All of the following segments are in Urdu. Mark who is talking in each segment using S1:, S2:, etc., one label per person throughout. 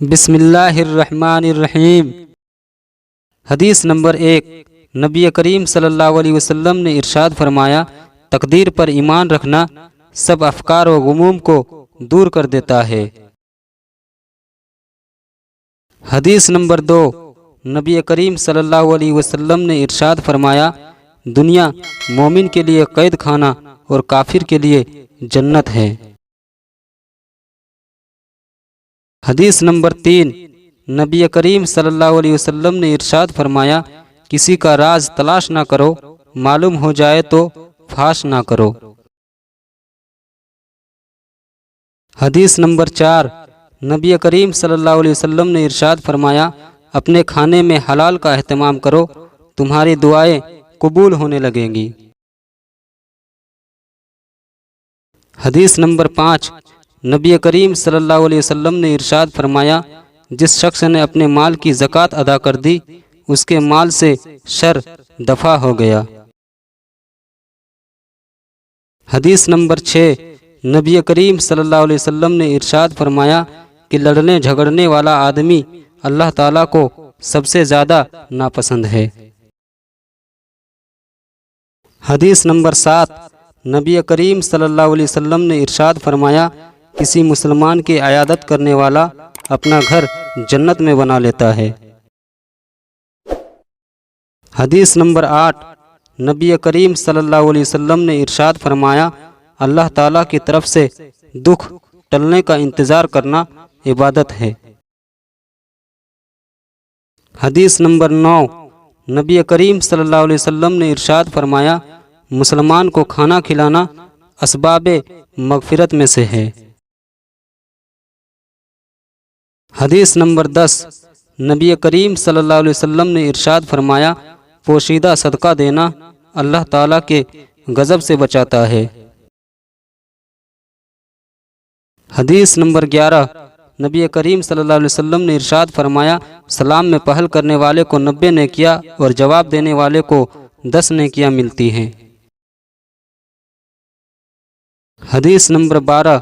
S1: بسم اللہ الرحمن الرحیم۔ حدیث نمبر 1۔ نبی کریم صلی اللہ علیہ وسلم نے ارشاد فرمایا، تقدیر پر ایمان رکھنا سب افکار و غموم کو دور کر دیتا ہے۔ حدیث نمبر 2۔ نبی کریم صلی اللہ علیہ وسلم نے ارشاد فرمایا، دنیا مومن کے لیے قید خانہ اور کافر کے لیے جنت ہے۔ حدیث نمبر 3۔ نبی کریم صلی اللہ علیہ وسلم نے ارشاد فرمایا، کسی کا راز تلاش نہ کرو، معلوم ہو جائے تو فاش نہ کرو۔ حدیث نمبر 4۔ نبی کریم صلی اللہ علیہ وسلم نے ارشاد فرمایا، اپنے کھانے میں حلال کا اہتمام کرو، تمہاری دعائیں قبول ہونے لگیں گی۔ حدیث نمبر 5۔ نبی کریم صلی اللہ علیہ وسلم نے ارشاد فرمایا، جس شخص نے اپنے مال کی زکوٰۃ ادا کر دی، اس کے مال سے شر دفع ہو گیا۔ حدیث نمبر 6۔ نبی کریم صلی اللہ علیہ وسلم نے ارشاد فرمایا کہ لڑنے جھگڑنے والا آدمی اللہ تعالیٰ کو سب سے زیادہ ناپسند ہے۔ حدیث نمبر 7۔ نبی کریم صلی اللہ علیہ وسلم نے ارشاد فرمایا، کسی مسلمان کی عیادت کرنے والا اپنا گھر جنت میں بنا لیتا ہے۔ حدیث نمبر 8۔ نبی کریم صلی اللہ علیہ وسلم نے ارشاد فرمایا، اللہ تعالیٰ کی طرف سے دکھ ٹلنے کا انتظار کرنا عبادت ہے۔ حدیث نمبر 9۔ نبی کریم صلی اللہ علیہ وسلم نے ارشاد فرمایا، مسلمان کو کھانا کھلانا اسباب مغفرت میں سے ہے۔ حدیث نمبر 10۔ نبی کریم صلی اللہ علیہ وسلم نے ارشاد فرمایا، پوشیدہ صدقہ دینا اللہ تعالیٰ کے غضب سے بچاتا ہے۔ حدیث نمبر 11۔ نبی کریم صلی اللہ علیہ وسلم نے ارشاد فرمایا، سلام میں پہل کرنے والے کو 90 نیکیاں اور جواب دینے والے کو 10 نیکیاں ملتی ہیں۔ حدیث نمبر 12۔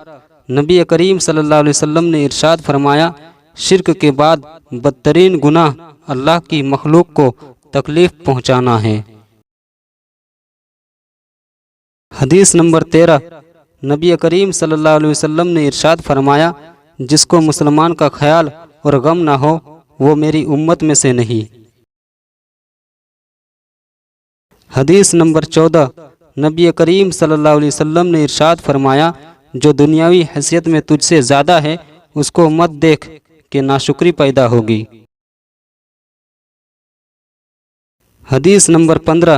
S1: نبی کریم صلی اللہ علیہ وسلم نے ارشاد فرمایا، شرک کے بعد بدترین گناہ اللہ کی مخلوق کو تکلیف پہنچانا ہے۔ حدیث نمبر 13۔ نبی کریم صلی اللہ علیہ وسلم نے ارشاد فرمایا، جس کو مسلمان کا خیال اور غم نہ ہو وہ میری امت میں سے نہیں۔ حدیث نمبر 14۔ نبی کریم صلی اللہ علیہ وسلم نے ارشاد فرمایا، جو دنیاوی حیثیت میں تجھ سے زیادہ ہے اس کو مت دیکھ کہ ناشکری پیدا ہوگی۔ حدیث نمبر 15۔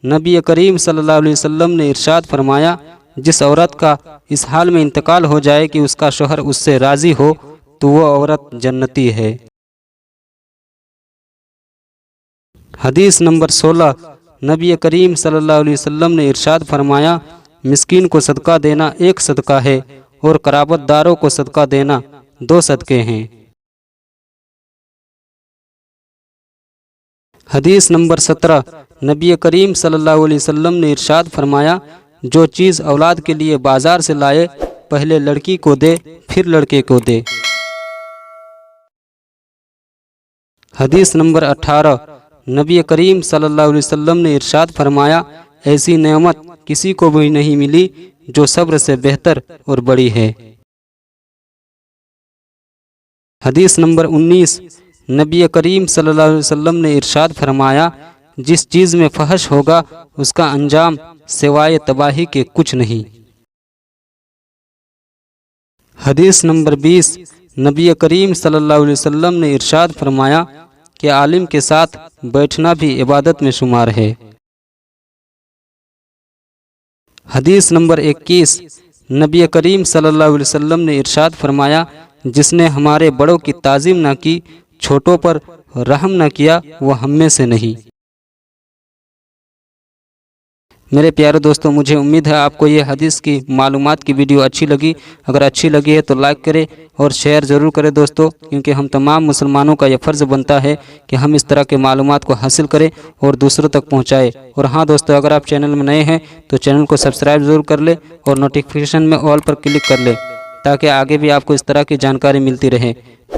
S1: نبی کریم صلی اللہ علیہ وسلم نے ارشاد فرمایا، جس عورت کا اس حال میں انتقال ہو جائے کہ اس کا شوہر اس سے راضی ہو تو وہ عورت جنتی ہے۔ حدیث نمبر 16۔ نبی کریم صلی اللہ علیہ وسلم نے ارشاد فرمایا، مسکین کو صدقہ دینا ایک صدقہ ہے اور قرابت داروں کو صدقہ دینا 2 صدقے ہیں۔ حدیث نمبر 17۔ نبی کریم صلی اللہ علیہ وسلم نے ارشاد فرمایا، جو چیز اولاد کے لیے بازار سے لائے پہلے لڑکی کو دے پھر لڑکے کو دے۔ حدیث نمبر 18۔ نبی کریم صلی اللہ علیہ وسلم نے ارشاد فرمایا، ایسی نعمت کسی کو بھی نہیں ملی جو صبر سے بہتر اور بڑی ہے۔ حدیث نمبر 19۔ نبی کریم صلی اللہ علیہ وسلم نے ارشاد فرمایا، جس چیز میں فحش ہوگا اس کا انجام سوائے تباہی کے کچھ نہیں۔ حدیث نمبر 20۔ نبی کریم صلی اللہ علیہ وسلم نے ارشاد فرمایا کہ عالم کے ساتھ بیٹھنا بھی عبادت میں شمار ہے۔ حدیث نمبر 21۔ نبی کریم صلی اللہ علیہ وسلم نے ارشاد فرمایا، جس نے ہمارے بڑوں کی تعظیم نہ کی، چھوٹوں پر رحم نہ کیا، وہ ہم میں سے نہیں۔ میرے پیارے دوستوں، مجھے امید ہے آپ کو یہ حدیث کی معلومات کی ویڈیو اچھی لگی۔ اگر اچھی لگی ہے تو لائک کریں اور شیئر ضرور کریں دوستوں، کیونکہ ہم تمام مسلمانوں کا یہ فرض بنتا ہے کہ ہم اس طرح کے معلومات کو حاصل کریں اور دوسروں تک پہنچائیں۔ اور ہاں دوستوں، اگر آپ چینل میں نئے ہیں تو چینل کو سبسکرائب ضرور کر لیں اور نوٹیفیکیشن میں آل پر کلک کر لیں تاکہ آگے بھی آپ کو اس طرح کی جانکاری ملتی رہے۔